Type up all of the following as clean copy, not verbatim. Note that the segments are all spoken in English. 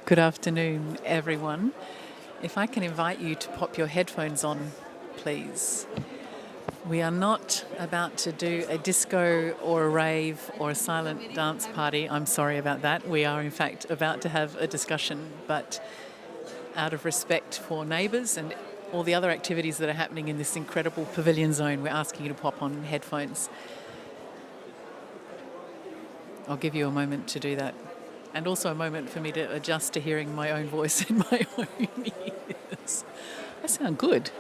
Good afternoon, everyone. If I can invite you to pop your headphones on, please. We are not about to do a disco or a rave or a silent dance party. I'm sorry about that. We are, in fact, about to have a discussion, but out of respect for neighbours and all the other activities that are happening in this incredible pavilion zone, we're asking you to pop on headphones. I'll give you a moment to do that. And also a moment for me to adjust to hearing my own voice in my own ears. I sound good.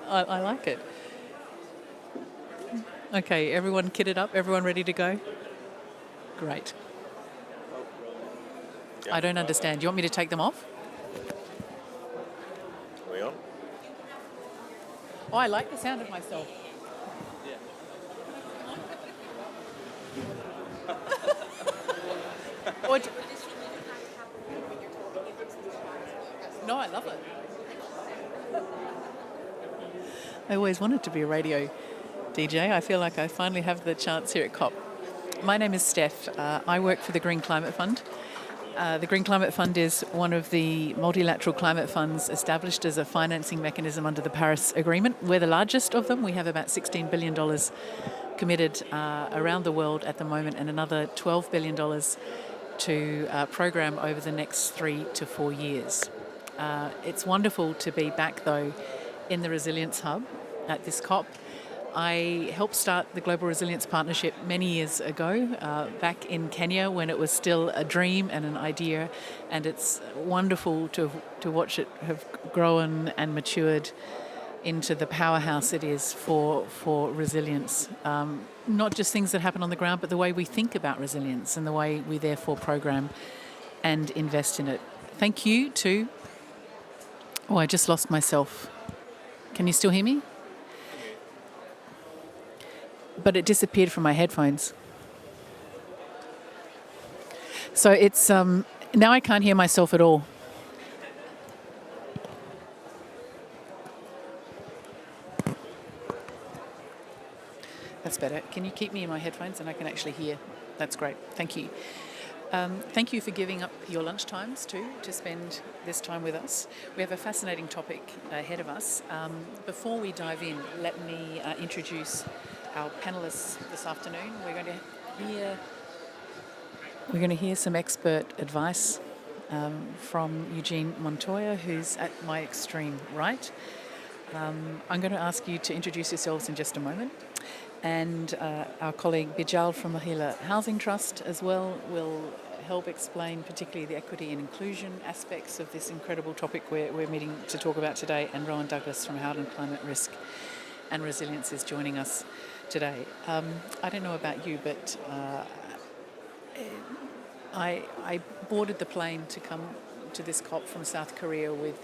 I like it. Okay, everyone kitted up? Everyone ready to go? Great. I don't understand. Do you want me to take them off? Are we on? Oh, I like the sound of myself. Or d- no, I love it. I always wanted to be a radio DJ. I feel like I finally have the chance here at COP. My name is Steph. I work for the Green Climate Fund. The Green Climate Fund is one of the multilateral climate funds established as a financing mechanism under the Paris Agreement. We're the largest of them. We have about $16 billion committed around the world at the moment, and another $12 billion to program over the next 3 to 4 years. It's wonderful to be back, though, in the Resilience Hub at this COP. I helped start the Global Resilience Partnership many years ago, back in Kenya when it was still a dream and an idea, and it's wonderful to watch it have grown and matured into the powerhouse it is for resilience. Not just things that happen on the ground, but the way we think about resilience and the way we therefore program and invest in it. Thank you to... Oh, I just lost myself. Can you still hear me? But it disappeared from my headphones. So it's... now I can't hear myself at all. That's better. Can you keep me in my headphones and I can actually hear? That's great. Thank you. Thank you for giving up your lunch times too to spend this time with us. We have a fascinating topic ahead of us. Before we dive in, let me introduce our panellists this afternoon. We're going to hear some expert advice from Eugene Montoya, who's at my extreme right. I'm going to ask you to introduce yourselves in just a moment. And our colleague Bijal from Mahila Housing Trust as well will help explain particularly the equity and inclusion aspects of this incredible topic we're meeting to talk about today. And Rowan Douglas from Howden Climate Risk and Resilience is joining us today. I don't know about you, but I boarded the plane to come to this COP from South Korea with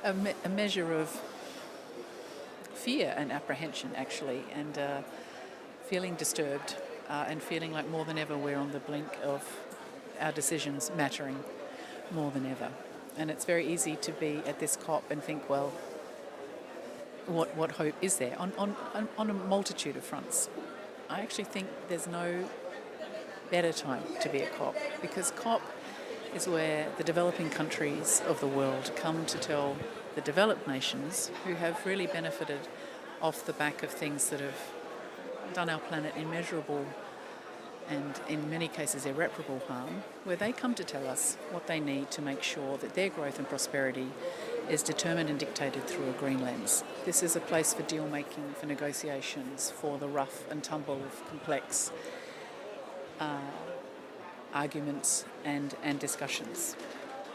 a measure of fear and apprehension, actually, and feeling disturbed and feeling like more than ever we're on the blink of our decisions mattering more than ever. And it's very easy to be at this COP and think, well, what hope is there on a multitude of fronts? I actually think there's no better time to be at COP, because COP is where the developing countries of the world come to tell the developed nations, who have really benefited off the back of things that have done our planet immeasurable and in many cases irreparable harm, where they come to tell us what they need to make sure that their growth and prosperity is determined and dictated through a green lens. This is a place for deal making, for negotiations, for the rough and tumble of complex arguments and discussions.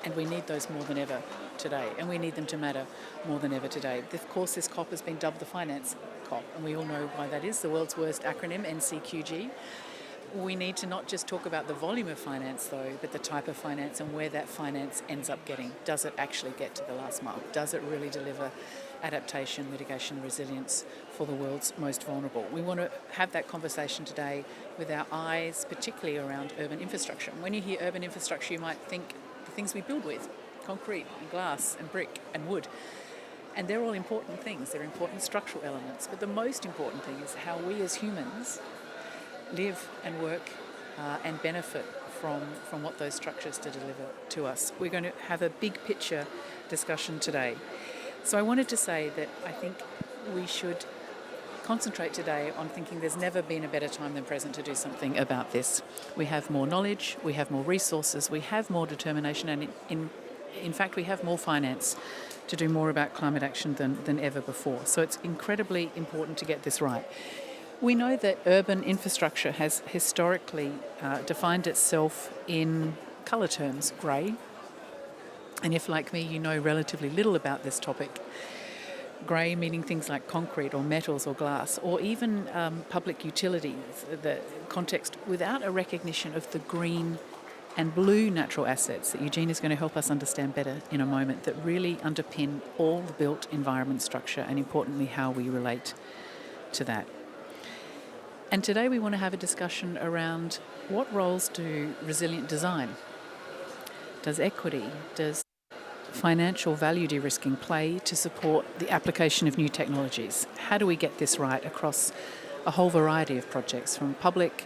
And we need those more than ever today, and we need them to matter more than ever today. Of course, this COP has been dubbed the Finance COP, and we all know why that is, the world's worst acronym, NCQG. We need to not just talk about the volume of finance, though, but the type of finance and where that finance ends up getting. Does it actually get to the last mile? Does it really deliver adaptation, mitigation, resilience for the world's most vulnerable? We want to have that conversation today with our eyes particularly around urban infrastructure. When you hear urban infrastructure, you might think the things we build with, concrete and glass and brick and wood. And they're all important things. They're important structural elements. But the most important thing is how we as humans live and work and benefit from what those structures to deliver to us. We're going to have a big picture discussion today. So I wanted to say that I think we should concentrate today on thinking there's never been a better time than present to do something about this. We have more knowledge, we have more resources, we have more determination, and in fact we have more finance to do more about climate action than ever before. So it's incredibly important to get this right. We know that urban infrastructure has historically defined itself in colour terms, grey. And if, like me, you know relatively little about this topic, grey meaning things like concrete or metals or glass, or even public utilities, the context without a recognition of the green and blue natural assets that Eugene is going to help us understand better in a moment, that really underpin all the built environment structure and, importantly, how we relate to that. And today we want to have a discussion around what roles do resilient design, does equity, does financial value de-risking play to support the application of new technologies? How do we get this right across a whole variety of projects, from public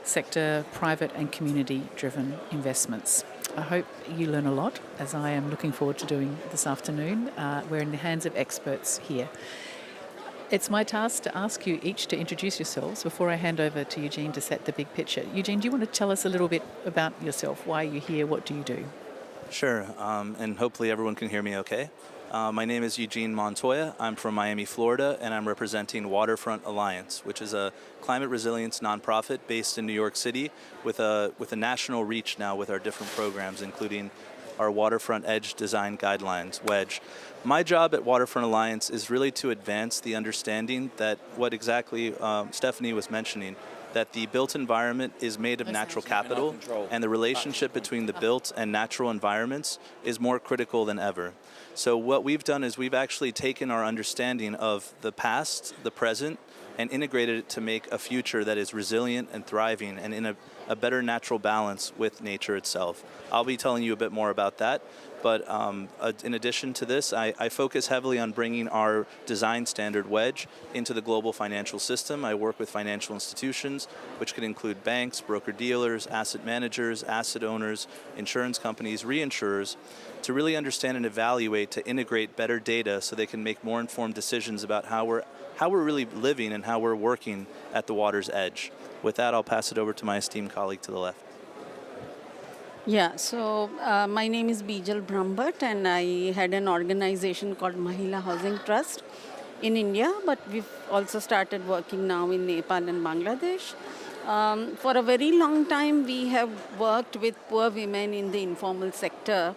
sector, private and community-driven investments? I hope you learn a lot, as I am looking forward to doing this afternoon. We're in the hands of experts here. It's my task to ask you each to introduce yourselves before I hand over to Eugene to set the big picture. Eugene, do you want to tell us a little bit about yourself? Why are you here? What do you do? Sure, and hopefully everyone can hear me okay. My name is Eugene Montoya. I'm from Miami, Florida, and I'm representing Waterfront Alliance, which is a climate resilience nonprofit based in New York City with a national reach now with our different programs, including our Waterfront Edge Design Guidelines, WEDGE. My job at Waterfront Alliance is really to advance the understanding that what exactly Stephanie was mentioning, that the built environment is made of natural capital, and the relationship between the built and natural environments is more critical than ever. So what we've done is we've actually taken our understanding of the past, the present, and integrated it to make a future that is resilient and thriving and in a better natural balance with nature itself. I'll be telling you a bit more about that. But in addition to this, I focus heavily on bringing our design standard WEDGE into the global financial system. I work with financial institutions, which could include banks, broker-dealers, asset managers, asset owners, insurance companies, reinsurers, to really understand and evaluate, to integrate better data so they can make more informed decisions about how we're really living and how we're working at the water's edge. With that, I'll pass it over to my esteemed colleague to the left. Yeah, so my name is Bijal Brahmbhatt, and I had an organization called Mahila Housing Trust in India, but we've also started working now in Nepal and Bangladesh. For a very long time, we have worked with poor women in the informal sector,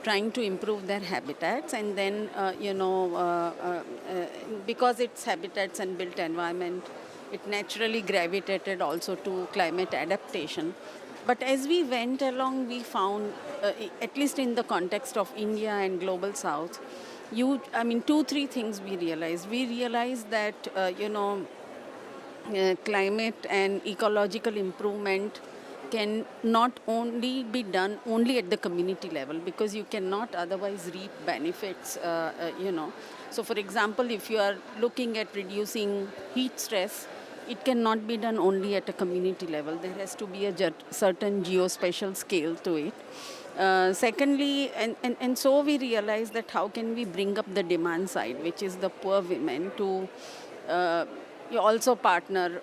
trying to improve their habitats, and then, because it's habitats and built environment, it naturally gravitated also to climate adaptation. But as we went along, we found, at least in the context of India and Global South, 2-3 things we realized. We realized that, climate and ecological improvement can not only be done only at the community level, because you cannot otherwise reap benefits, So, for example, if you are looking at reducing heat stress, it cannot be done only at a community level. There has to be a certain geospatial scale to it. Secondly, and so we realized that how can we bring up the demand side, which is the poor women, to also partner,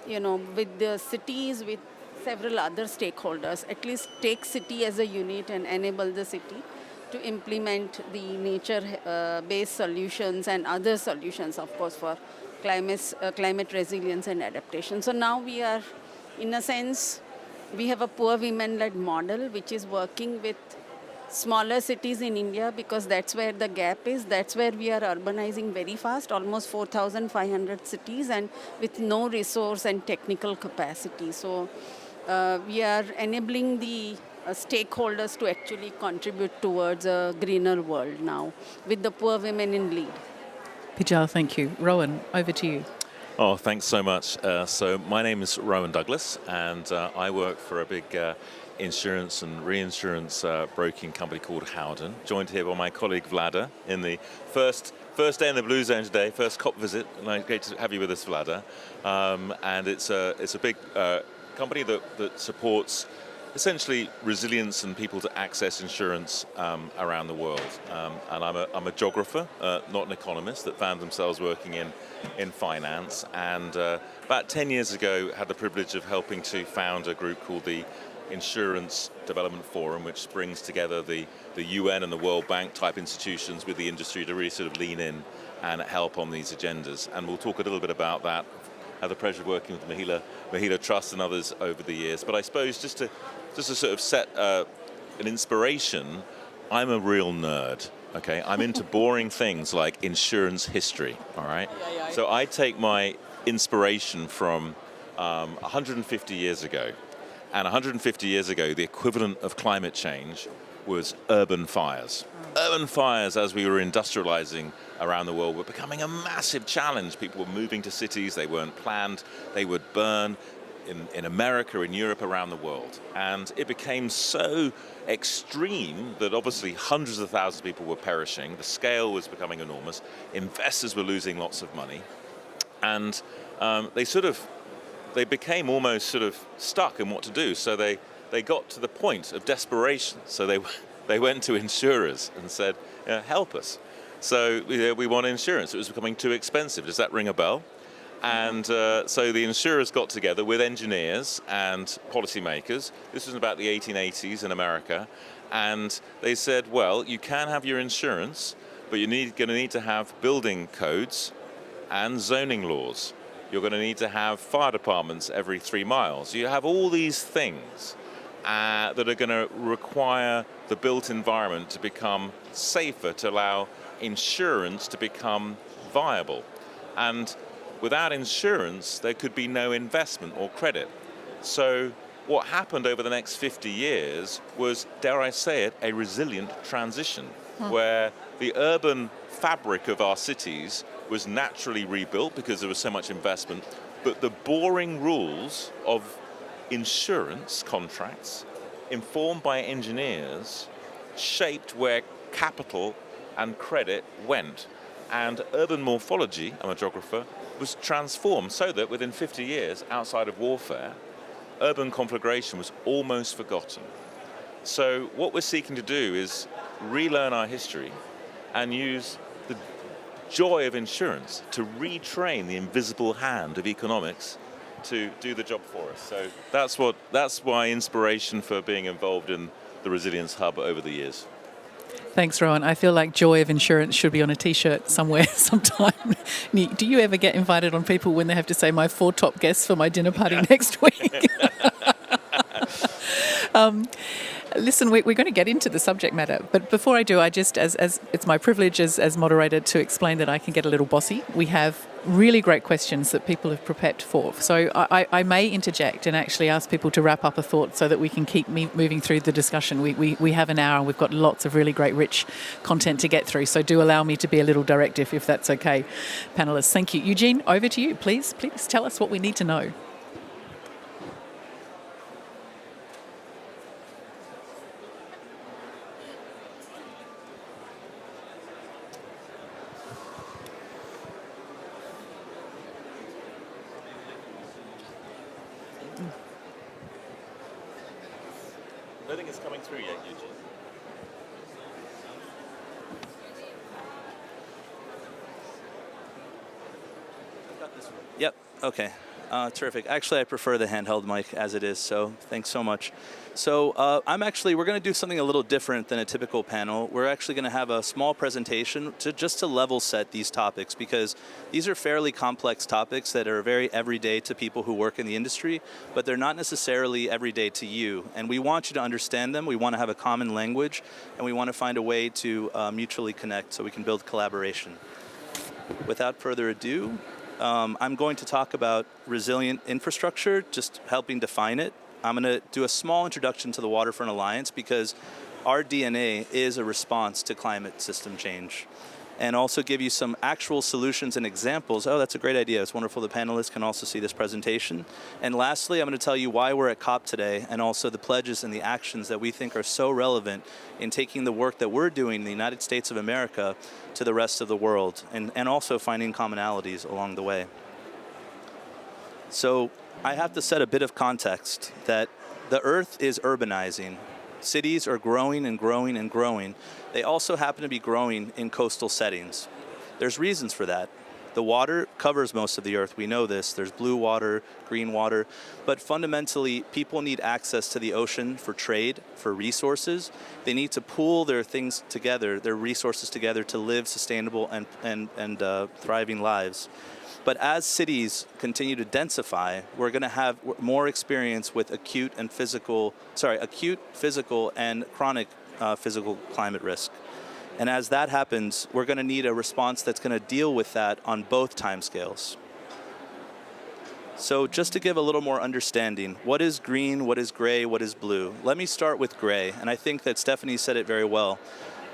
with the cities, with several other stakeholders, at least take city as a unit and enable the city to implement the nature-based solutions and other solutions, of course, for climate resilience and adaptation. So now we are, in a sense, we have a poor women-led model which is working with smaller cities in India, because that's where the gap is. That's where we are urbanizing very fast, almost 4,500 cities, and with no resource and technical capacity. So we are enabling the stakeholders to actually contribute towards a greener world now, with the poor women in lead. Bijal, thank you. Rowan, over to you. Oh, thanks so much. So my name is Rowan Douglas, and I work for a big insurance and reinsurance broking company called Howden. Joined here by my colleague Vlada in the first day in the Blue Zone today, first COP visit. And great to have you with us, Vlada. And it's a big company that supports essentially resilience and people to access insurance around the world. And I'm a geographer, not an economist, that found themselves working in finance. And about 10 years ago, had the privilege of helping to found a group called the Insurance Development Forum, which brings together the UN and the World Bank type institutions with the industry to really sort of lean in and help on these agendas. And we'll talk a little bit about that. I had the pleasure of working with the Mahila Trust and others over the years. But I suppose just to sort of set an inspiration, I'm a real nerd. Okay, I'm into boring things like insurance history. All right, so I take my inspiration from 150 years ago. And 150 years ago, the equivalent of climate change was urban fires. Urban fires, as we were industrializing around the world, were becoming a massive challenge. People were moving to cities, they weren't planned, they would burn in America, in Europe, around the world. And it became so extreme that obviously hundreds of thousands of people were perishing. The scale was becoming enormous. Investors were losing lots of money. And they became almost sort of stuck in what to do. So they got to the point of desperation. So they went to insurers and said, help us. So we want insurance. It was becoming too expensive. Does that ring a bell? And so the insurers got together with engineers and policymakers. This was about the 1880s in America. And they said, well, you can have your insurance, but you're going to need to have building codes and zoning laws. You're going to need to have fire departments every 3 miles. You have all these things that are going to require the built environment to become safer, to allow insurance to become viable. And without insurance, there could be no investment or credit. So what happened over the next 50 years was, dare I say it, a resilient transition, where the urban fabric of our cities was naturally rebuilt because there was so much investment, but the boring rules of insurance contracts, informed by engineers, shaped where capital and credit went. And urban morphology, I'm a geographer, was transformed so that within 50 years, outside of warfare, urban conflagration was almost forgotten. So what we're seeking to do is relearn our history and use the joy of insurance to retrain the invisible hand of economics to do the job for us. So that's my inspiration for being involved in the Resilience Hub over the years. Thanks, Rowan. I feel like joy of insurance should be on a T-shirt somewhere sometime. Do you ever get invited on people when they have to say my 4 top guests for my dinner party next week? Listen, we're going to get into the subject matter, but before I do, I just, as it's my privilege as moderator to explain that I can get a little bossy. We have really great questions that people have prepared for. So I may interject and actually ask people to wrap up a thought so that we can keep moving through the discussion. We have an hour and we've got lots of really great, rich content to get through. So do allow me to be a little directive if that's okay, panelists. Thank you. Eugene, over to you. Please tell us what we need to know. I don't think it's coming through yet, Eugene. Yep, okay. Terrific. Actually, I prefer the handheld mic as it is, so thanks so much. So we're going to do something a little different than a typical panel. We're actually going to have a small presentation just to level set these topics, because these are fairly complex topics that are very everyday to people who work in the industry, but they're not necessarily everyday to you. And we want you to understand them. We want to have a common language, and we want to find a way to mutually connect so we can build collaboration. Without further ado, I'm going to talk about resilient infrastructure, just helping define it. I'm going to do a small introduction to the Waterfront Alliance because our DNA is a response to climate system change, and also give you some actual solutions and examples. Oh, that's a great idea. It's wonderful the panelists can also see this presentation. And lastly, I'm going to tell you why we're at COP today, and also the pledges and the actions that we think are so relevant in taking the work that we're doing in the United States of America to the rest of the world, and also finding commonalities along the way. So I have to set a bit of context that the Earth is urbanizing. Cities are growing and growing and growing. They also happen to be growing in coastal settings. There's reasons for that. The water covers most of the Earth. We know this. There's blue water, green water. But fundamentally, people need access to the ocean for trade, for resources. They need to pool their things together, their resources together to live sustainable and thriving lives. But as cities continue to densify, we're going to have more experience with acute, physical, and chronic physical climate risk. And as that happens, we're going to need a response that's going to deal with that on both timescales. So just to give a little more understanding, what is green, what is gray, what is blue? Let me start with gray, and I think that Stephanie said it very well.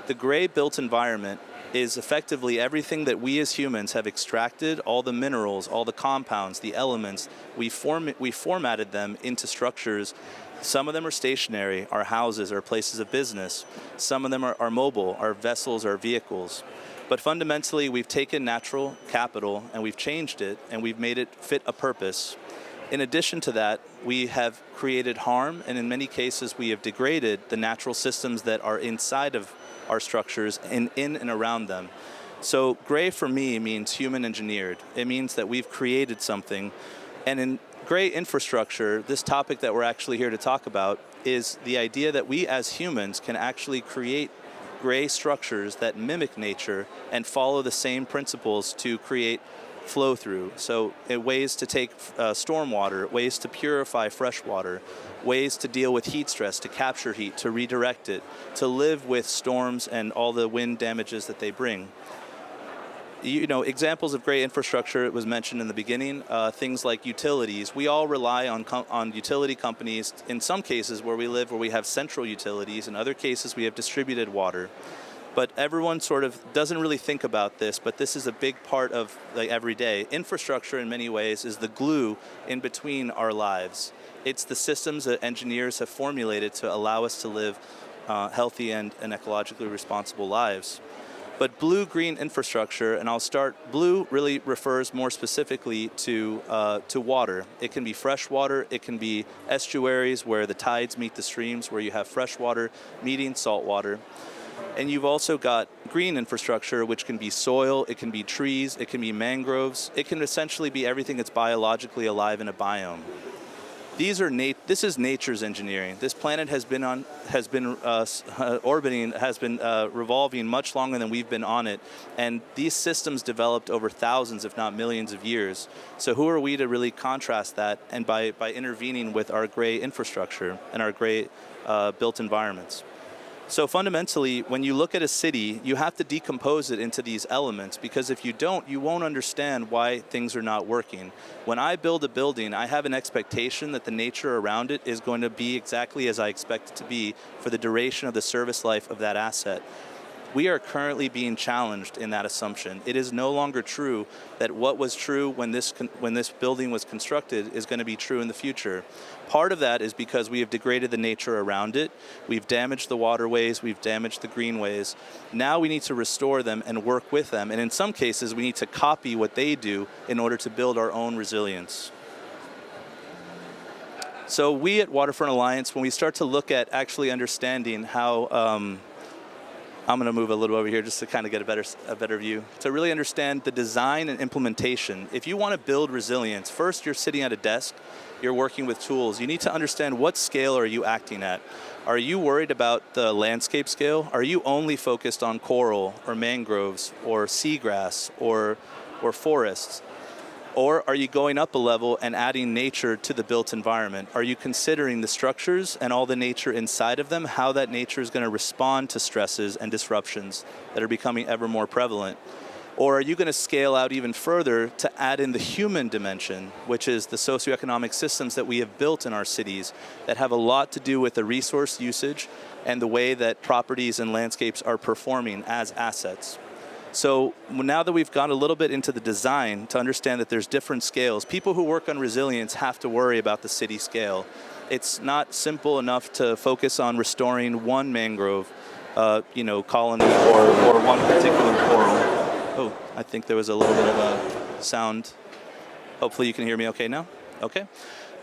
The gray built environment is effectively everything that we as humans have extracted, all the minerals, all the compounds, the elements. We formatted them into structures. Some of them are stationary, our houses, our places of business. Some of them are mobile, our vessels, our vehicles. But fundamentally, we've taken natural capital and we've changed it and we've made it fit a purpose. In addition to that, we have created harm, and in many cases, we have degraded the natural systems that are inside of our structures and in and around them. So gray for me means human engineered. It means that we've created something. And in gray infrastructure, this topic that we're actually here to talk about is the idea that we as humans can actually create gray structures that mimic nature and follow the same principles to create flow through. So ways to take stormwater, ways to purify fresh water, ways to deal with heat stress, to capture heat, to redirect it, to live with storms and all the wind damages that they bring. You know, examples of gray infrastructure, it was mentioned in the beginning, things like utilities. We all rely on utility companies, in some cases where we live, where we have central utilities. In other cases, we have distributed water. But everyone sort of doesn't really think about this, but this is a big part of the everyday. Infrastructure, in many ways, is the glue in between our lives. It's the systems that engineers have formulated to allow us to live healthy and ecologically responsible lives. But blue-green infrastructure, and I'll start, blue really refers more specifically to water. It can be fresh water, it can be estuaries where the tides meet the streams, where you have fresh water meeting salt water. And you've also got green infrastructure, which can be soil, it can be trees, it can be mangroves. It can essentially be everything that's biologically alive in a biome. This is nature's engineering. This planet has been revolving much longer than we've been on it, and these systems developed over thousands, if not millions, of years. So who are we to really contrast that? And by intervening with our gray infrastructure and our gray built environments. So fundamentally, when you look at a city, you have to decompose it into these elements, because if you don't, you won't understand why things are not working. When I build a building, I have an expectation that the nature around it is going to be exactly as I expect it to be for the duration of the service life of that asset. We are currently being challenged in that assumption. It is no longer true that what was true when this building was constructed is going to be true in the future. Part of that is because we have degraded the nature around it. We've damaged the waterways, we've damaged the greenways. Now we need to restore them and work with them. And in some cases, we need to copy what they do in order to build our own resilience. So we at Waterfront Alliance, when we start to look at actually understanding how I'm going to move a little over here just to kind of get a better view. To really understand the design and implementation. If you want to build resilience, first you're sitting at a desk, you're working with tools. You need to understand what scale are you acting at. Are you worried about the landscape scale? Are you only focused on coral or mangroves or seagrass or forests? Or are you going up a level and adding nature to the built environment? Are you considering the structures and all the nature inside of them, how that nature is going to respond to stresses and disruptions that are becoming ever more prevalent? Or are you going to scale out even further to add in the human dimension, which is the socioeconomic systems that we have built in our cities that have a lot to do with the resource usage and the way that properties and landscapes are performing as assets? So now that we've got a little bit into the design to understand that there's different scales, people who work on resilience have to worry about the city scale. It's not simple enough to focus on restoring one mangrove, colony or one particular coral. Oh, I think there was a little bit of a sound. Hopefully you can hear me okay now. Okay.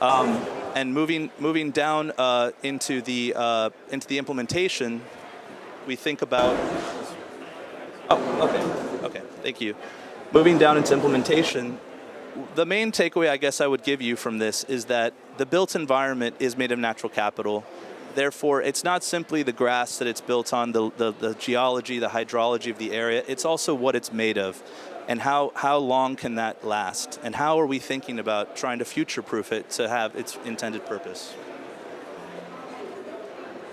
And moving down into the implementation, we think about. Oh, okay. Okay. Thank you. Moving down into implementation, the main takeaway I guess I would give you from this is that the built environment is made of natural capital. Therefore, it's not simply the grass that it's built on, the geology, the hydrology of the area. It's also what it's made of. And how long can that last? And how are we thinking about trying to future-proof it to have its intended purpose?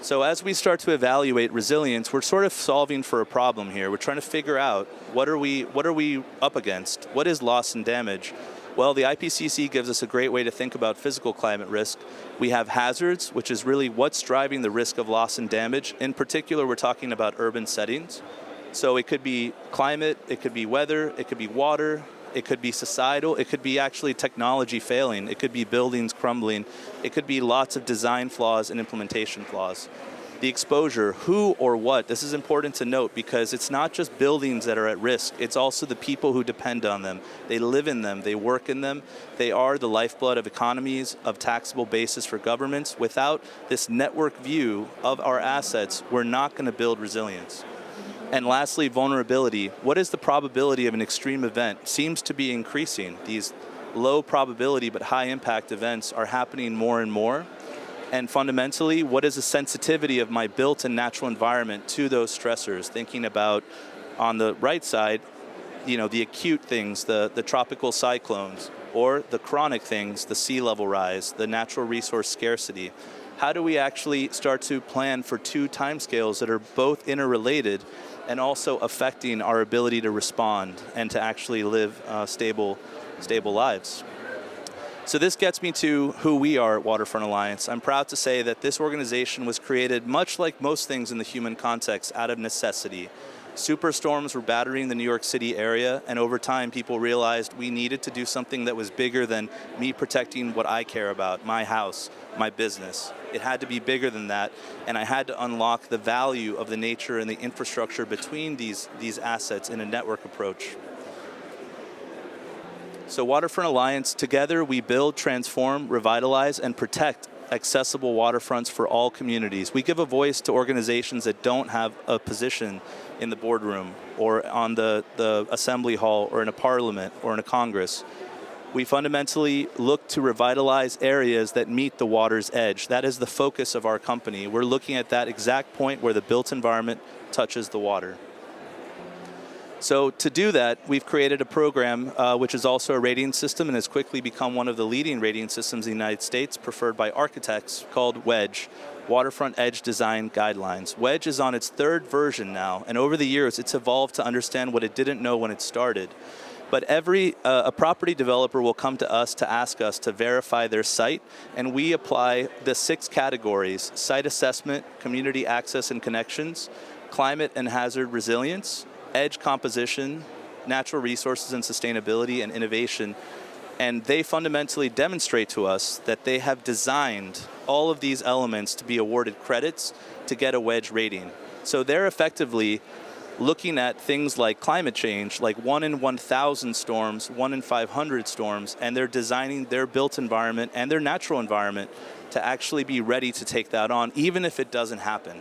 So as we start to evaluate resilience, we're sort of solving for a problem here. We're trying to figure out what are we up against? What is loss and damage? Well, the IPCC gives us a great way to think about physical climate risk. We have hazards, which is really what's driving the risk of loss and damage. In particular, we're talking about urban settings. So it could be climate, it could be weather, it could be water, it could be societal, it could be actually technology failing, it could be buildings crumbling, it could be lots of design flaws and implementation flaws. The exposure, who or what, this is important to note because it's not just buildings that are at risk, it's also the people who depend on them. They live in them, they work in them, they are the lifeblood of economies, of taxable basis for governments. Without this network view of our assets, we're not going to build resilience. And lastly, vulnerability. What is the probability of an extreme event? Seems to be increasing. These low probability but high impact events are happening more and more. And fundamentally, what is the sensitivity of my built and natural environment to those stressors? Thinking about, on the right side, the acute things, the tropical cyclones, or the chronic things, the sea level rise, the natural resource scarcity. How do we actually start to plan for two timescales that are both interrelated and also affecting our ability to respond and to actually live stable lives? So this gets me to who we are at Waterfront Alliance. I'm proud to say that this organization was created, much like most things in the human context, out of necessity. Superstorms were battering the New York City area, and over time people realized we needed to do something that was bigger than me protecting what I care about, my house, my business. It had to be bigger than that, and I had to unlock the value of the nature and the infrastructure between these assets in a network approach. So Waterfront Alliance, together we build, transform, revitalize, and protect accessible waterfronts for all communities. We give a voice to organizations that don't have a position in the boardroom or on the assembly hall or in a parliament or in a Congress. We fundamentally look to revitalize areas that meet the water's edge. That is the focus of our company. We're looking at that exact point where the built environment touches the water. So to do that, we've created a program which is also a rating system and has quickly become one of the leading rating systems in the United States, preferred by architects, called WEDGE, Waterfront Edge Design Guidelines. WEDGE is on its third version now, and over the years it's evolved to understand what it didn't know when it started. But a property developer will come to us to ask us to verify their site, and we apply the 6 categories: site assessment, community access and connections, climate and hazard resilience, edge composition, natural resources and sustainability, and innovation. And they fundamentally demonstrate to us that they have designed all of these elements to be awarded credits to get a WEDGE rating. So they're effectively looking at things like climate change, like 1 in 1,000 storms, 1 in 500 storms, and they're designing their built environment and their natural environment to actually be ready to take that on, even if it doesn't happen,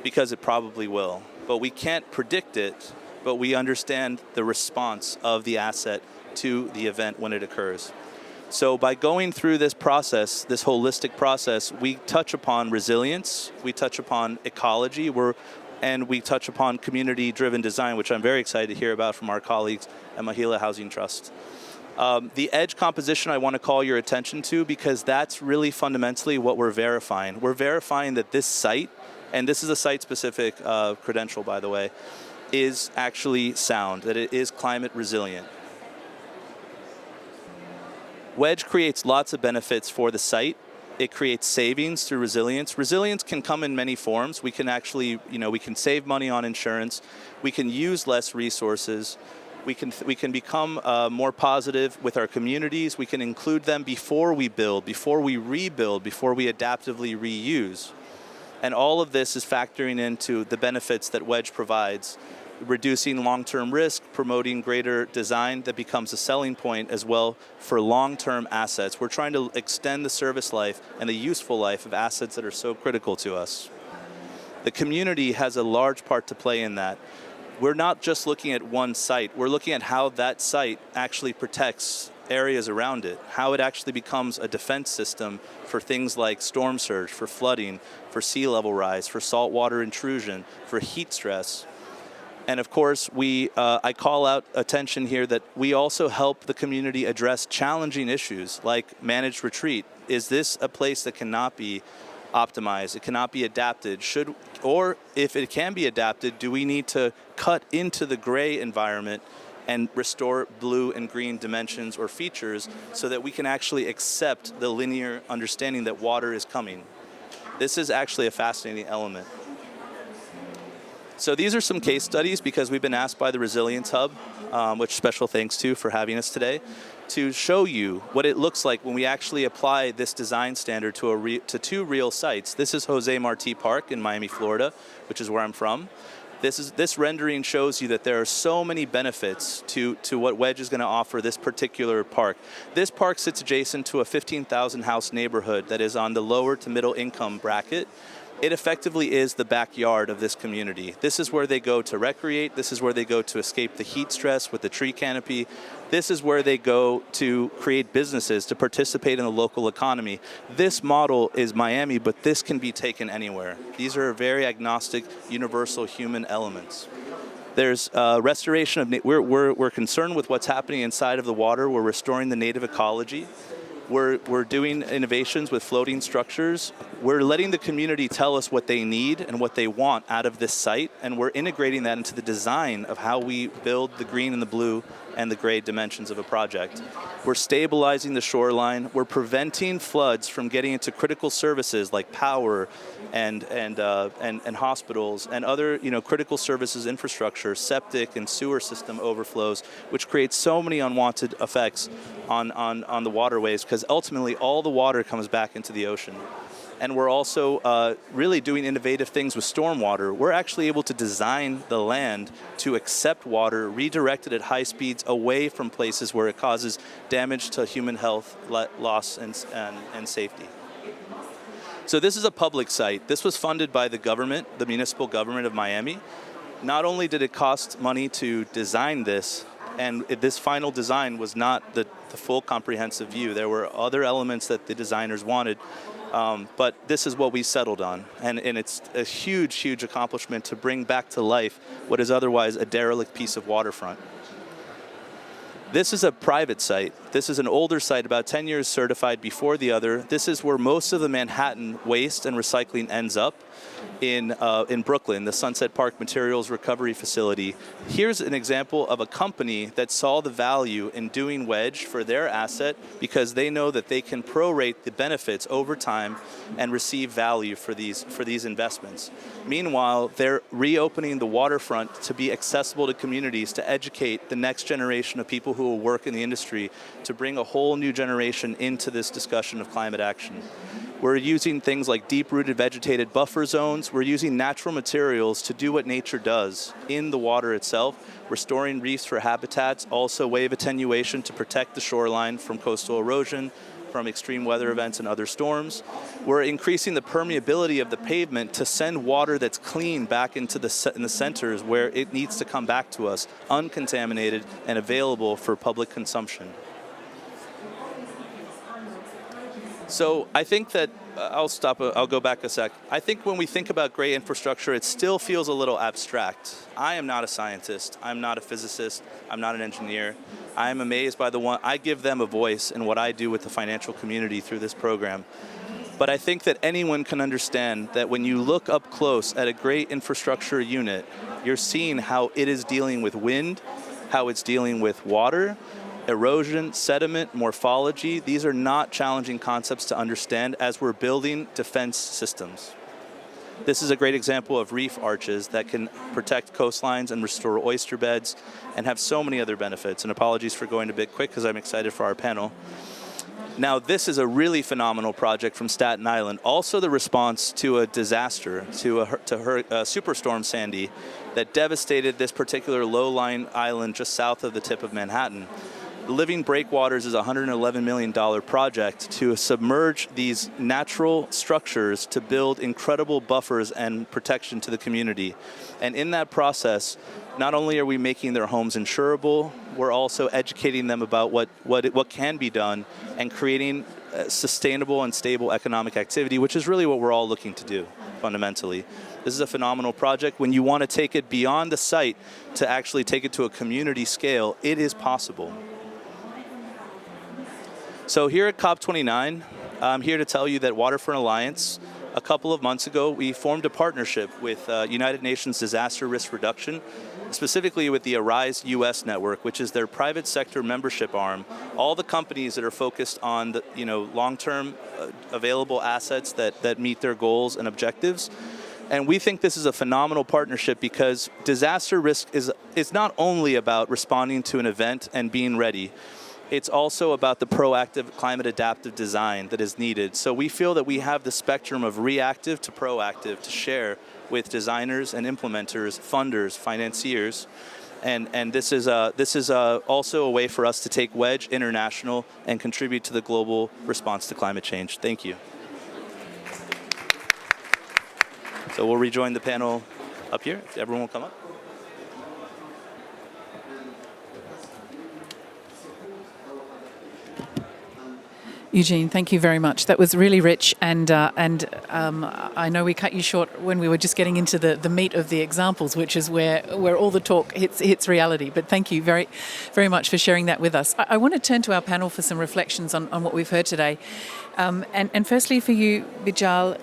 because it probably will. But we can't predict it, but we understand the response of the asset to the event when it occurs. So by going through this process, this holistic process, we touch upon resilience, we touch upon ecology, and we touch upon community-driven design, which I'm very excited to hear about from our colleagues at Mahila Housing Trust. The edge composition I want to call your attention to, because that's really fundamentally what we're verifying. We're verifying that this site, and this is a site-specific credential, by the way, is actually sound, that it is climate resilient. WEDGE creates lots of benefits for the site. It creates savings through resilience. Resilience can come in many forms. We can actually, we can save money on insurance. We can use less resources. We can become more positive with our communities. We can include them before we build, before we rebuild, before we adaptively reuse. And all of this is factoring into the benefits that WEDGE provides. reducing long-term risk, promoting greater design that becomes a selling point as well for long-term assets. We're trying to extend the service life and the useful life of assets that are so critical to us. The community has a large part to play in that. We're not just looking at one site, we're looking at how that site actually protects areas around it, how it actually becomes a defense system for things like storm surge, for flooding, for sea level rise, for saltwater intrusion, for heat stress. And of course, I call out attention here that we also help the community address challenging issues like managed retreat. Is this a place that cannot be optimized? It cannot be adapted? Or if it can be adapted, do we need to cut into the gray environment and restore blue and green dimensions or features so that we can actually accept the linear understanding that water is coming? This is actually a fascinating element. So these are some case studies because we've been asked by the Resilience Hub, which special thanks to for having us today, to show you what it looks like when we actually apply this design standard to two real sites. This is Jose Marti Park in Miami, Florida, which is where I'm from. This rendering shows you that there are so many benefits to what Wedge is going to offer this particular park. This park sits adjacent to a 15,000 house neighborhood that is on the lower to middle income bracket. It effectively is the backyard of this community. This is where they go to recreate. This is where they go to escape the heat stress with the tree canopy. This is where they go to create businesses, to participate in the local economy. This model is Miami, but this can be taken anywhere. These are very agnostic, universal human elements. There's restoration of, we're concerned with what's happening inside of the water. We're restoring the native ecology. We're doing innovations with floating structures. We're letting the community tell us what they need and what they want out of this site, and we're integrating that into the design of how we build the green and the blue and the gray dimensions of a project. We're stabilizing the shoreline. We're preventing floods from getting into critical services like power and hospitals and other critical services infrastructure, septic and sewer system overflows, which creates so many unwanted effects on the waterways because ultimately all the water comes back into the ocean. And we're also really doing innovative things with stormwater. We're actually able to design the land to accept water, redirect it at high speeds away from places where it causes damage to human health, loss, and safety. So this is a public site. This was funded by the government, the municipal government of Miami. Not only did it cost money to design this, and this final design was not the full comprehensive view. There were other elements that the designers wanted. But this is what we settled on, and it's a huge, huge accomplishment to bring back to life what is otherwise a derelict piece of waterfront. This is a private site. This is an older site, about 10 years certified before the other. This is where most of the Manhattan waste and recycling ends up in Brooklyn, the Sunset Park Materials Recovery Facility. Here's an example of a company that saw the value in doing Wedge for their asset because they know that they can prorate the benefits over time and receive value for these investments. Meanwhile, they're reopening the waterfront to be accessible to communities, to educate the next generation of people who will work in the industry, to bring a whole new generation into this discussion of climate action. We're using things like deep-rooted vegetated buffer zones. We're using natural materials to do what nature does in the water itself, restoring reefs for habitats, also wave attenuation to protect the shoreline from coastal erosion, from extreme weather events and other storms. We're increasing the permeability of the pavement to send water that's clean back into the centers where it needs to come back to us, uncontaminated and available for public consumption. So I think that, I'll go back a sec. I think when we think about gray infrastructure, it still feels a little abstract. I am not a scientist. I'm not a physicist. I'm not an engineer. I am amazed by I give them a voice in what I do with the financial community through this program. But I think that anyone can understand that when you look up close at a gray infrastructure unit, you're seeing how it is dealing with wind, how it's dealing with water, erosion, sediment, morphology. These are not challenging concepts to understand as we're building defense systems. This is a great example of reef arches that can protect coastlines and restore oyster beds and have so many other benefits. And apologies for going a bit quick because I'm excited for our panel. Now, this is a really phenomenal project from Staten Island. Also, the response to a disaster, to Superstorm Sandy, that devastated this particular low-lying island just south of the tip of Manhattan. Living Breakwaters is a $111 million project to submerge these natural structures to build incredible buffers and protection to the community. And in that process, not only are we making their homes insurable, we're also educating them about what can be done and creating sustainable and stable economic activity, which is really what we're all looking to do, fundamentally. This is a phenomenal project. When you want to take it beyond the site to actually take it to a community scale, it is possible. So here at COP29, I'm here to tell you that Waterfront Alliance, a couple of months ago, we formed a partnership with United Nations Disaster Risk Reduction, specifically with the Arise US network, which is their private sector membership arm. All the companies that are focused on the long-term available assets that meet their goals and objectives. And we think this is a phenomenal partnership because disaster risk is not only about responding to an event and being ready. It's also about the proactive climate adaptive design that is needed. So we feel that we have the spectrum of reactive to proactive to share with designers and implementers, funders, financiers. And this is also a way for us to take Wedge international and contribute to the global response to climate change. Thank you. So we'll rejoin the panel up here. Everyone will come up. Eugene, thank you very much. That was really rich, and I know we cut you short when we were just getting into the meat of the examples, which is where all the talk hits reality. But thank you very, very much for sharing that with us. I want to turn to our panel for some reflections on what we've heard today. And firstly, for you, Bijal,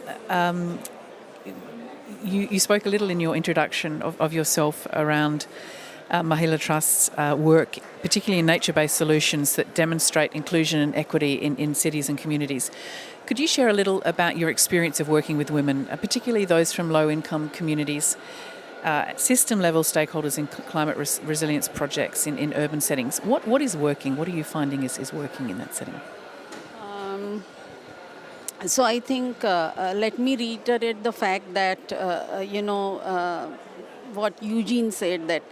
you spoke a little in your introduction of yourself around Mahila Trust's work, particularly in nature-based solutions that demonstrate inclusion and equity in cities and communities. Could you share a little about your experience of working with women, particularly those from low-income communities, system-level stakeholders in climate resilience projects in urban settings? What is working? What are you finding is working in that setting? So I think, let me reiterate the fact that, what Eugene said, that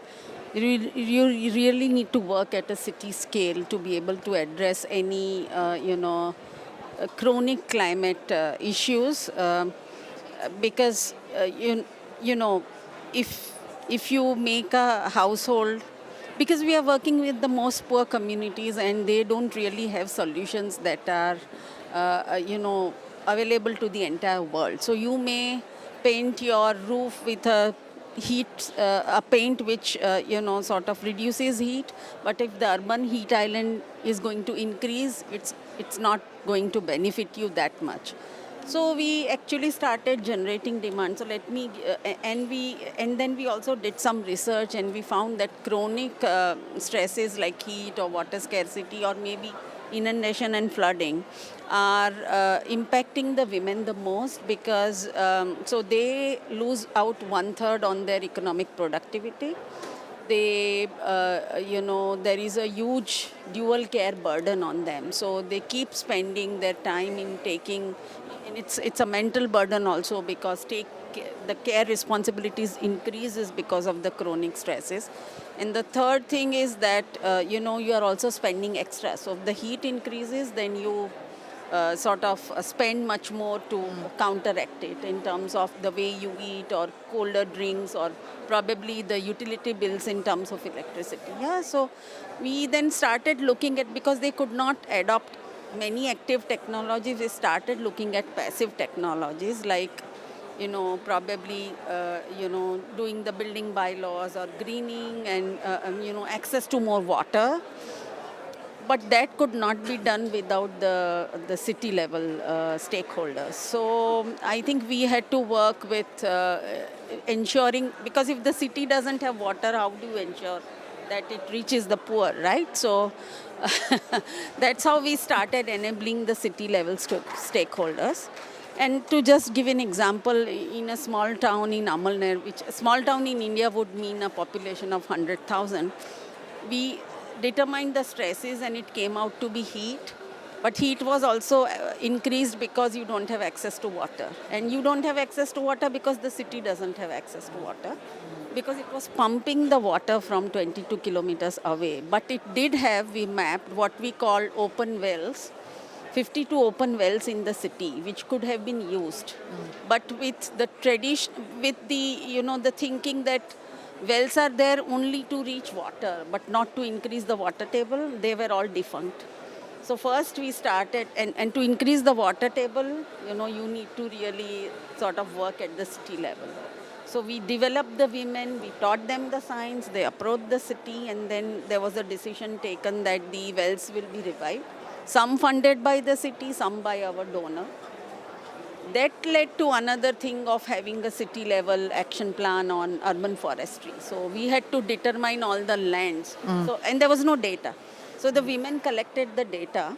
you really need to work at a city scale to be able to address any, chronic climate issues. Because, if you make a household, because we are working with the most poor communities and they don't really have solutions that are, available to the entire world. So you may paint your roof with a paint which, sort of reduces heat. But if the urban heat island is going to increase, it's not going to benefit you that much. So we actually started generating demand. So and then we also did some research and we found that chronic stresses like heat or water scarcity or maybe inundation and flooding are impacting the women the most because so they lose out 1/3 on their economic productivity. They, there is a huge dual care burden on them. So they keep spending their time in taking, and it's a mental burden also because the care responsibilities increases because of the chronic stresses. And the third thing is that, you are also spending extra. So if the heat increases, then you sort of spend much more to counteract it in terms of the way you eat or colder drinks or probably the utility bills in terms of electricity. Yeah, so we then started looking at, because they could not adopt many active technologies, we started looking at passive technologies like, probably, doing the building bylaws or greening and, access to more water. But that could not be done without the city level stakeholders. So I think we had to work with ensuring, because if the city doesn't have water, how do you ensure that it reaches the poor, right? So that's how we started enabling the city level stakeholders. And to just give an example, in a small town in Amalner, which a small town in India would mean a population of 100,000, we determined the stresses and it came out to be heat, But heat was also increased because you don't have access to water. And you don't have access to water because the city doesn't have access to water. Because it was pumping the water from 22 kilometers away. But it did have, we mapped what we call open wells, 52 open wells in the city, which could have been used. But with the tradition, with the, the thinking that wells are there only to reach water, but not to increase the water table, they were all defunct. So first we started, and to increase the water table, you need to really sort of work at the city level. So we developed the women, we taught them the science, they approached the city, and then there was a decision taken that the wells will be revived. Some funded by the city, some by our donor. That led to another thing of having a city level action plan on urban forestry. So we had to determine all the lands. So, and there was no data. So the women collected the data,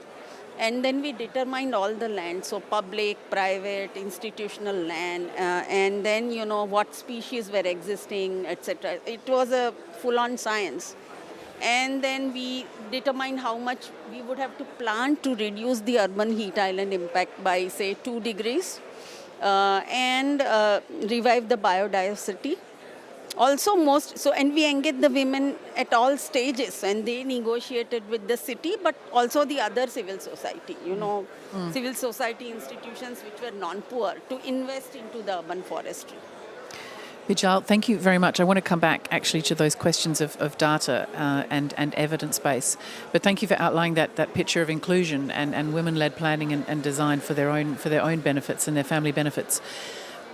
and then we determined all the land, so public, private, institutional land, and then, what species were existing, etc. It was a full-on science. And then we determined how much we would have to plant to reduce the urban heat island impact by, say, 2 degrees, and revive the biodiversity. Also and we engaged the women at all stages, and they negotiated with the city, but also the other civil society, civil society institutions which were non-poor, to invest into the urban forestry. Bijal, thank you very much. I want to come back actually to those questions of data and evidence base, but thank you for outlining that picture of inclusion and women-led planning and design for their own benefits and their family benefits.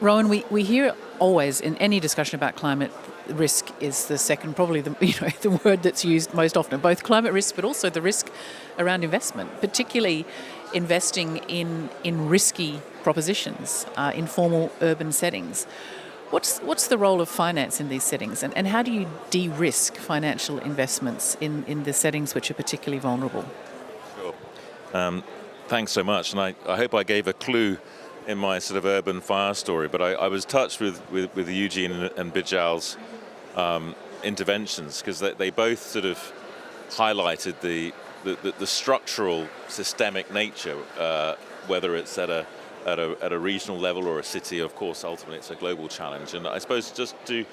Rowan, we hear always in any discussion about climate, risk is the second, probably the word that's used most often, both climate risk but also the risk around investment, particularly investing in risky propositions, informal urban settings. What's the role of finance in these settings, and how do you de-risk financial investments in the settings which are particularly vulnerable? Sure. Thanks so much, and I hope I gave a clue in my sort of urban fire story, but I was touched with Eugene and Bijal's interventions, because they both sort of highlighted the structural systemic nature, whether it's at a regional level or a city. Of course, ultimately it's a global challenge. And I suppose just to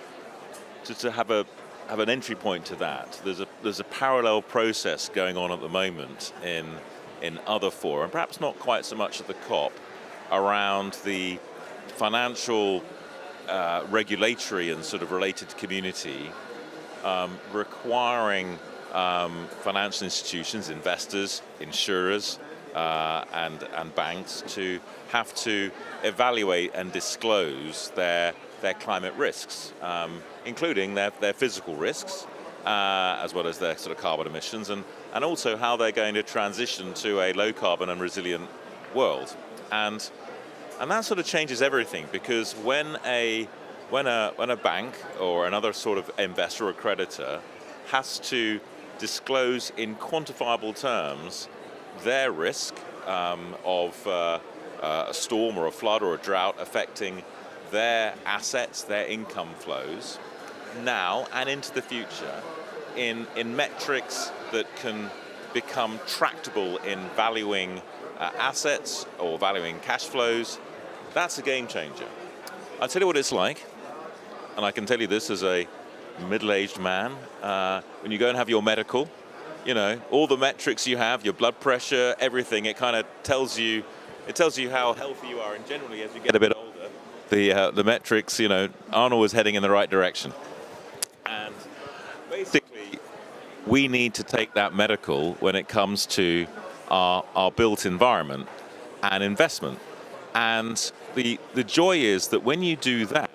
have an entry point to that, there's a parallel process going on at the moment in other fora, and perhaps not quite so much at the COP, around the financial, regulatory and sort of related community requiring financial institutions, investors, insurers, and banks to have to evaluate and disclose their climate risks, including their physical risks, as well as their sort of carbon emissions, and also how they're going to transition to a low carbon and resilient world. And that sort of changes everything, because when a bank or another sort of investor or creditor has to disclose in quantifiable terms their risk of a storm or a flood or a drought affecting their assets, their income flows, now and into the future, in metrics that can become tractable in valuing assets or valuing cash flows, that's a game changer. I'll tell you what it's like, and I can tell you this as a middle-aged man. When you go and have your medical, all the metrics you have, your blood pressure, everything, it kind of tells you how healthy you are. And generally, as you get a bit older, the metrics, aren't always heading in the right direction. And basically, we need to take that medical when it comes to our built environment and investment. And the joy is that when you do that,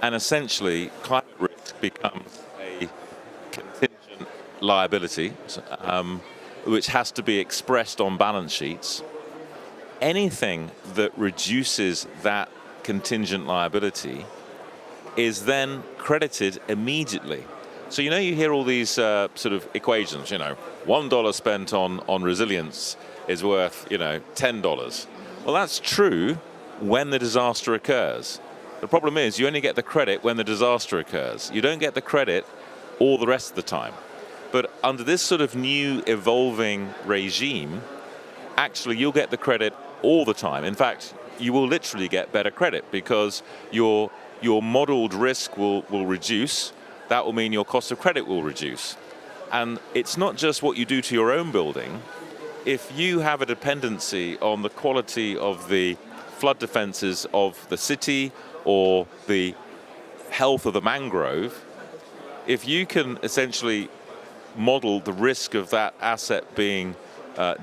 and essentially climate risk becomes a contingent liability, which has to be expressed on balance sheets, anything that reduces that contingent liability is then credited immediately. So you hear all these sort of equations, $1 spent on resilience is worth, $10. Well, that's true when the disaster occurs. The problem is you only get the credit when the disaster occurs. You don't get the credit all the rest of the time. But under this sort of new evolving regime, actually you'll get the credit all the time. In fact, you will literally get better credit because your modeled risk will reduce. That will mean your cost of credit will reduce. And it's not just what you do to your own building. If you have a dependency on the quality of the flood defenses of the city or the health of the mangrove, if you can essentially model the risk of that asset being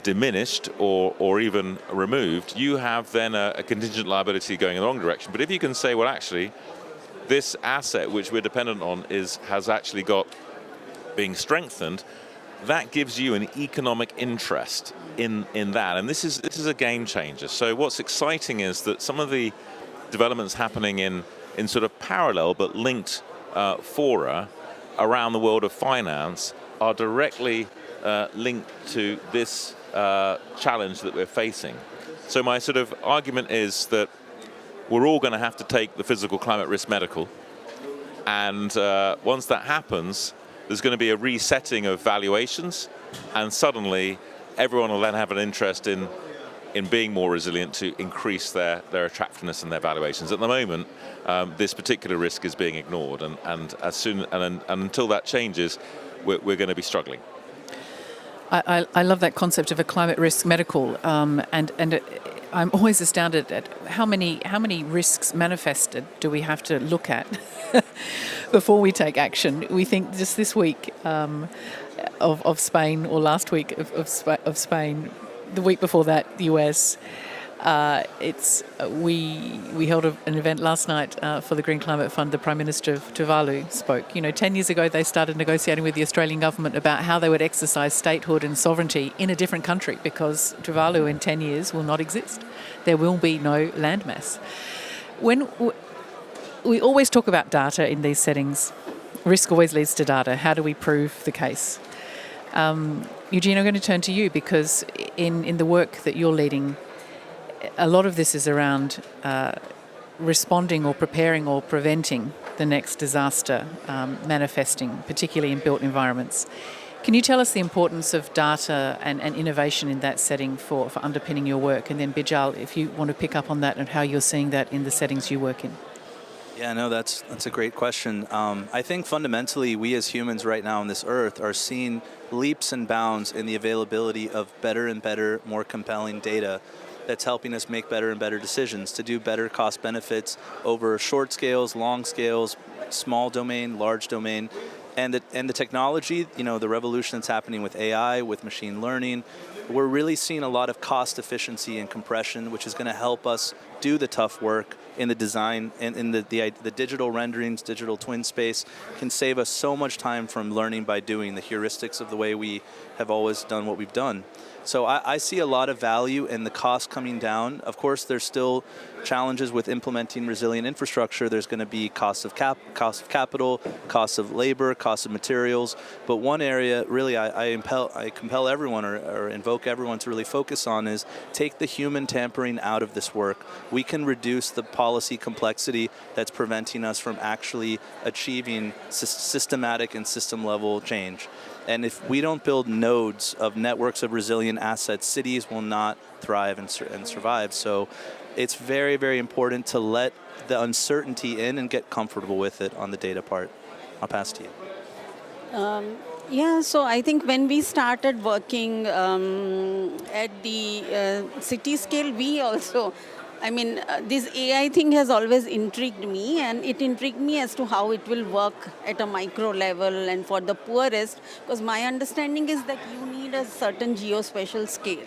diminished or even removed, you have then a contingent liability going in the wrong direction. But if you can say, well, actually, this asset which we're dependent on has actually got being strengthened, that gives you an economic interest in that. And this is a game changer. So what's exciting is that some of the developments happening in sort of parallel but linked fora around the world of finance are directly linked to this challenge that we're facing. So my sort of argument is that we're all going to have to take the physical climate risk medical. And once that happens, there's going to be a resetting of valuations, and suddenly everyone will then have an interest in being more resilient to increase their attractiveness and their valuations. At the moment, this particular risk is being ignored, and until that changes, we're going to be struggling. I love that concept of a climate risk medical, and I'm always astounded at how many risks manifested do we have to look at before we take action. We think just this week of Spain, or last week of Spain, the week before that the US. We held an event last night for the Green Climate Fund. The Prime Minister of Tuvalu spoke. 10 years ago they started negotiating with the Australian government about how they would exercise statehood and sovereignty in a different country, because Tuvalu in 10 years will not exist. There will be no landmass. When we always talk about data in these settings, risk always leads to data. How do we prove the case? Eugene, I'm going to turn to you, because in the work that you're leading, a lot of this is around responding or preparing or preventing the next disaster manifesting, particularly in built environments. Can you tell us the importance of data and innovation in that setting for underpinning your work? And then Bijal, if you want to pick up on that and how you're seeing that in the settings you work in. Yeah, no, that's a great question. I think fundamentally we as humans right now on this earth are seeing leaps and bounds in the availability of better and better, more compelling data that's helping us make better and better decisions, to do better cost benefits over short scales, long scales, small domain, large domain. And the technology, the revolution that's happening with AI, with machine learning, we're really seeing a lot of cost efficiency and compression, which is going to help us do the tough work in the design and in the digital renderings, digital twin space can save us so much time from learning by doing, the heuristics of the way we have always done what we've done. So I see a lot of value in the cost coming down. Of course, there's still challenges with implementing resilient infrastructure. There's going to be cost of capital, cost of labor, cost of materials. But one area really I compel everyone or invoke everyone to really focus on is take the human tampering out of this work. We can reduce the policy complexity that's preventing us from actually achieving systematic and system level change. And if we don't build nodes of networks of resilient assets, cities will not thrive and survive. So it's very, very important to let the uncertainty in and get comfortable with it on the data part. I'll pass to you. Yeah, so I think when we started working at the city scale, we also, this AI thing has always intrigued me, and it intrigued me as to how it will work at a micro level and for the poorest, because my understanding is that you need a certain geospatial scale.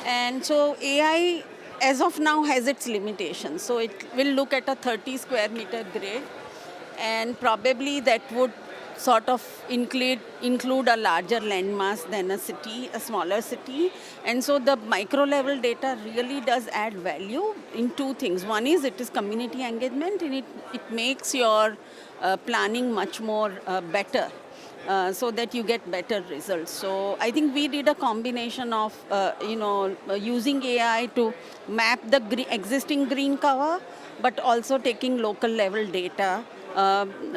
And so AI, as of now, has its limitations. So it will look at a 30 square meter grid, and probably that would sort of include a larger landmass than a city, a smaller city. And so the micro level data really does add value in two things. One is it is community engagement, and it makes your planning much more better. So that you get better results. So I think we did a combination of, using AI to map the existing green cover, but also taking local level data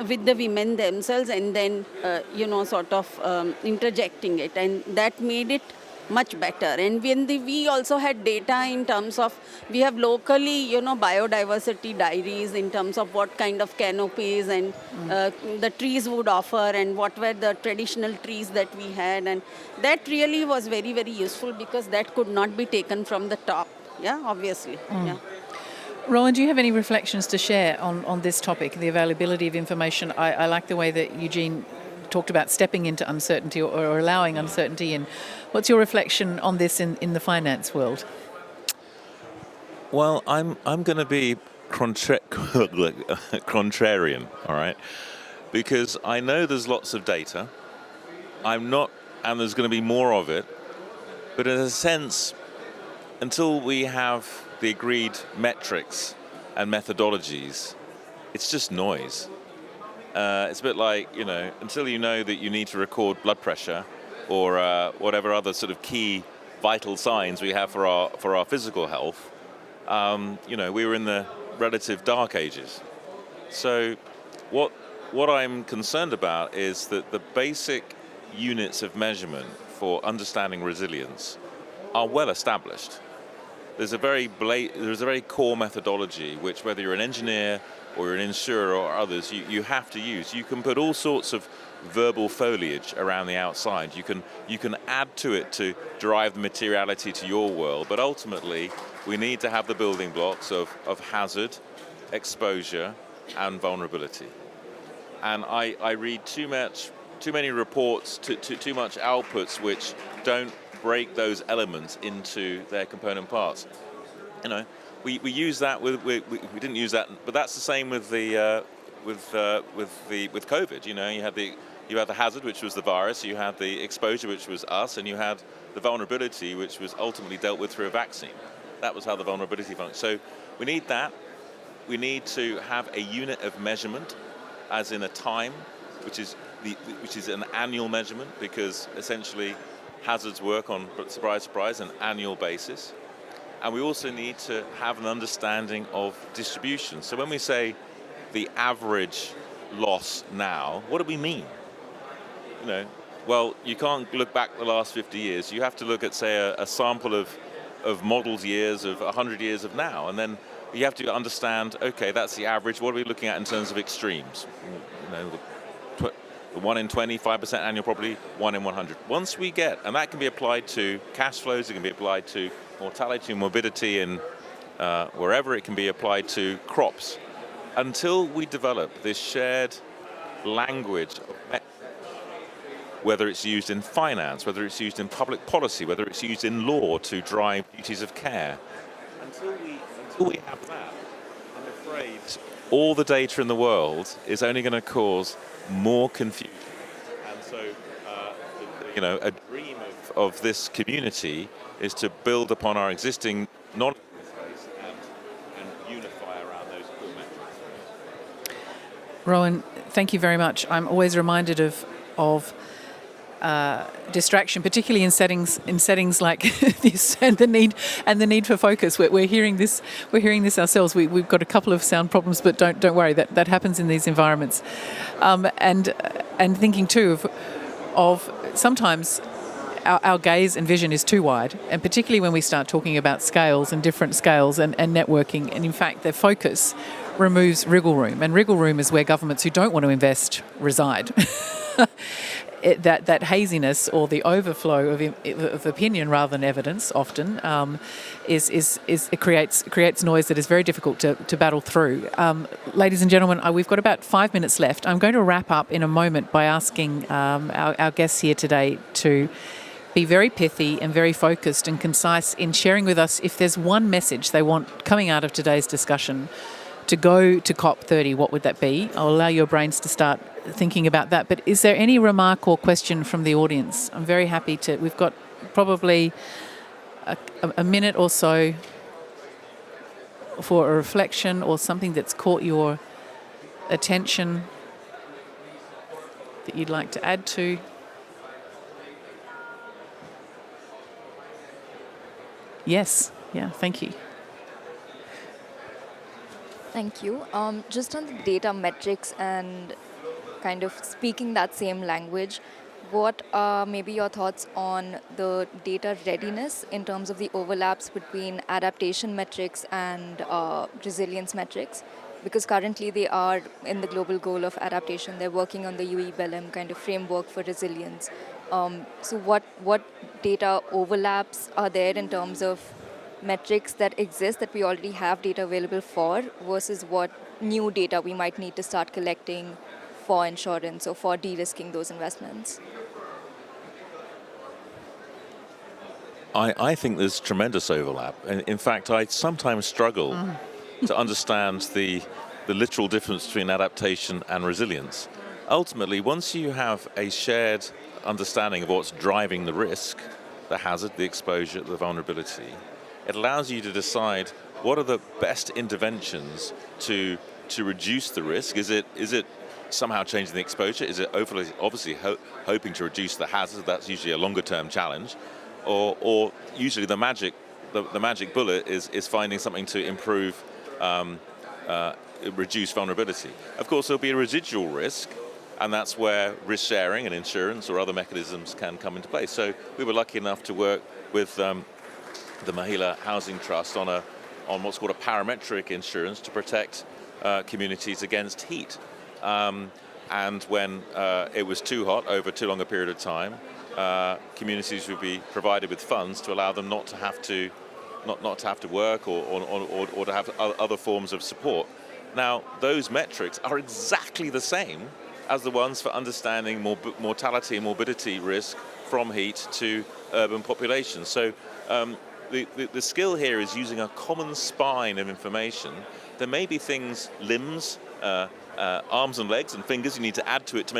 with the women themselves, and then, interjecting it. And that made it much better. And when we also had data in terms of, we have locally, biodiversity diaries in terms of what kind of canopies and the trees would offer and what were the traditional trees that we had. And that really was very, very useful because that could not be taken from the top. Yeah, obviously. Yeah. Rowan, do you have any reflections to share on this topic, the availability of information? I like the way that Eugene talked about stepping into uncertainty or allowing uncertainty. And what's your reflection on this in the finance world? Well, I'm going to be contrarian, all right? Because I know there's lots of data. And there's going to be more of it. But in a sense, until we have the agreed metrics and methodologies, it's just noise. It's a bit like, until you know that you need to record blood pressure or whatever other sort of key vital signs we have for our physical health, we were in the relative dark ages. So what I'm concerned about is that the basic units of measurement for understanding resilience are well established. There's a very core methodology which, whether you're an engineer or you're an insurer or others, you have to use. You can put all sorts of verbal foliage around the outside. You can add to it to drive the materiality to your world, but ultimately we need to have the building blocks of hazard, exposure, and vulnerability. And I read too many reports, too much outputs which don't break those elements into their component parts. We use that we didn't use that, but that's the same with COVID. You had the hazard, which was the virus, you had the exposure, which was us, and you had the vulnerability, which was ultimately dealt with through a vaccine. That was how the vulnerability functioned. So we need that. We need to have a unit of measurement, as in a time, which is an annual measurement, because essentially hazards work on, surprise, surprise, an annual basis. And we also need to have an understanding of distribution. So when we say the average loss now, what do we mean? Well, you can't look back the last 50 years. You have to look at, say, a sample of models years of 100 years of now. And then you have to understand, okay, that's the average. What are we looking at in terms of extremes? The 1 in 20, 5% annual, probably 1 in 100. Once we get, and that can be applied to cash flows, it can be applied to mortality and morbidity, and wherever it can be applied to crops. Until we develop this shared language, whether it's used in finance, whether it's used in public policy, whether it's used in law to drive duties of care, until we have that, I'm afraid all the data in the world is only going to cause more confusion. And so, a dream of this community is to build upon our existing knowledge base and unify around those core metrics. Rowan, thank you very much. I'm always reminded of distraction, particularly in settings like this, and the need for focus. We're hearing this ourselves. We've got a couple of sound problems, but don't worry, that happens in these environments. And thinking too of sometimes our gaze and vision is too wide, and particularly when we start talking about scales and different scales and networking, and in fact their focus removes wriggle room, and wriggle room is where governments who don't want to invest reside. That haziness or the overflow of opinion rather than evidence often it creates noise that is very difficult to battle through. Ladies and gentlemen, we've got about 5 minutes left. I'm going to wrap up in a moment by asking our guests here today to be very pithy and very focused and concise in sharing with us if there's one message they want coming out of today's discussion to go to COP30, what would that be? I'll allow your brains to start thinking about that. But is there any remark or question from the audience? I'm very happy to. We've got probably a minute or so for a reflection or something that's caught your attention that you'd like to add to. Yes. Yeah, thank you. Thank you. Just on the data metrics and kind of speaking that same language, what are maybe your thoughts on the data readiness in terms of the overlaps between adaptation metrics and resilience metrics? Because currently they are in the global goal of adaptation. They're working on the UE-BELEM kind of framework for resilience. So what data overlaps are there in terms of metrics that exist that we already have data available for versus what new data we might need to start collecting for insurance or for de-risking those investments? I think there's tremendous overlap. In fact, I sometimes struggle to understand the literal difference between adaptation and resilience. Ultimately, once you have a shared understanding of what's driving the risk, the hazard, the exposure, the vulnerability, it allows you to decide what are the best interventions to reduce the risk. Is it somehow changing the exposure? Is it obviously hoping to reduce the hazard? That's usually a longer term challenge. Or usually the magic bullet is finding something to improve, reduce vulnerability. Of course, there'll be a residual risk, and that's where risk sharing and insurance or other mechanisms can come into play. So we were lucky enough to work with the Mahila Housing Trust on what's called a parametric insurance to protect communities against heat. And when it was too hot over too long a period of time, communities would be provided with funds to allow them not to have to work or to have other forms of support. Now, those metrics are exactly the same as the ones for understanding mortality and morbidity risk from heat to urban populations. So the skill here is using a common spine of information. There may be things, limbs, arms and legs and fingers you need to add to it to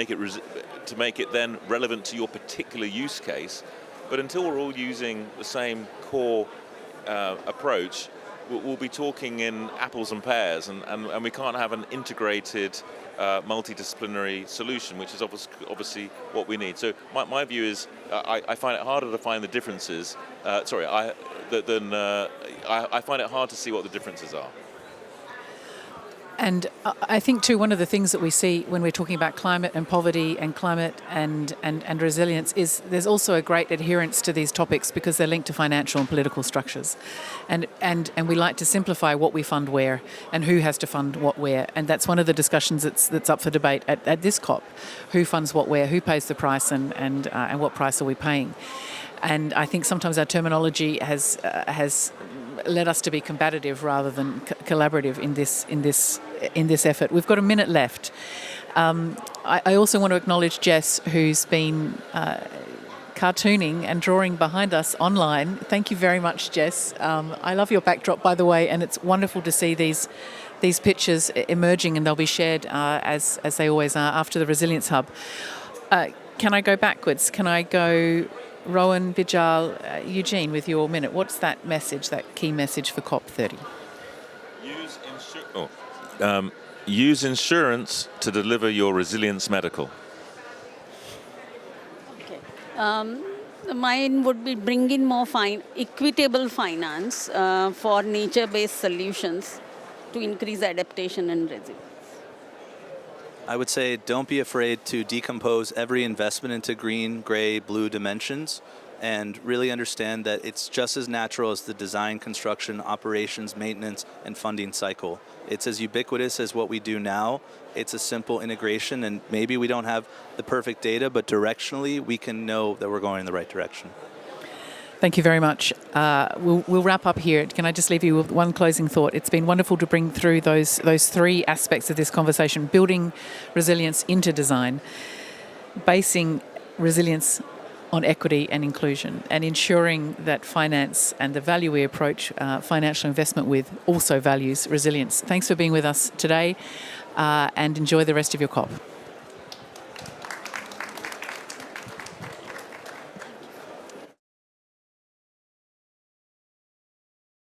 make it then relevant to your particular use case. But until we're all using the same core approach, we'll be talking in apples and pears, and we can't have an integrated multidisciplinary solution, which is obviously what we need. So my view is I find it harder to find the differences. I find it hard to see what the differences are. And I think, too, one of the things that we see when we're talking about climate and poverty and climate and resilience is there's also a great adherence to these topics because they're linked to financial and political structures. And we like to simplify what we fund where and who has to fund what where. And that's one of the discussions that's up for debate at this COP. Who funds what where, who pays the price, and what price are we paying? And I think sometimes our terminology has led us to be combative rather than collaborative in this effort. We've got a minute left. I also want to acknowledge Jess, who's been cartooning and drawing behind us online. Thank you very much, Jess. I love your backdrop, by the way, and it's wonderful to see these pictures emerging, and they'll be shared as they always are after the Resilience Hub. Can I go backwards? Can I go Rowan, Bijal, Eugene, with your minute? What's that message, that key message for COP30? Use insurance to deliver your resilience medical. Okay. Mine would be bring in more equitable finance for nature-based solutions to increase adaptation and resilience. I would say don't be afraid to decompose every investment into green, gray, blue dimensions and really understand that it's just as natural as the design, construction, operations, maintenance, and funding cycle. It's as ubiquitous as what we do now. It's a simple integration, and maybe we don't have the perfect data, but directionally we can know that we're going in the right direction. Thank you very much. We'll wrap up here. Can I just leave you with one closing thought? It's been wonderful to bring through those three aspects of this conversation: building resilience into design, basing resilience on equity and inclusion, and ensuring that finance and the value we approach financial investment with also values resilience. Thanks for being with us today, and enjoy the rest of your COP.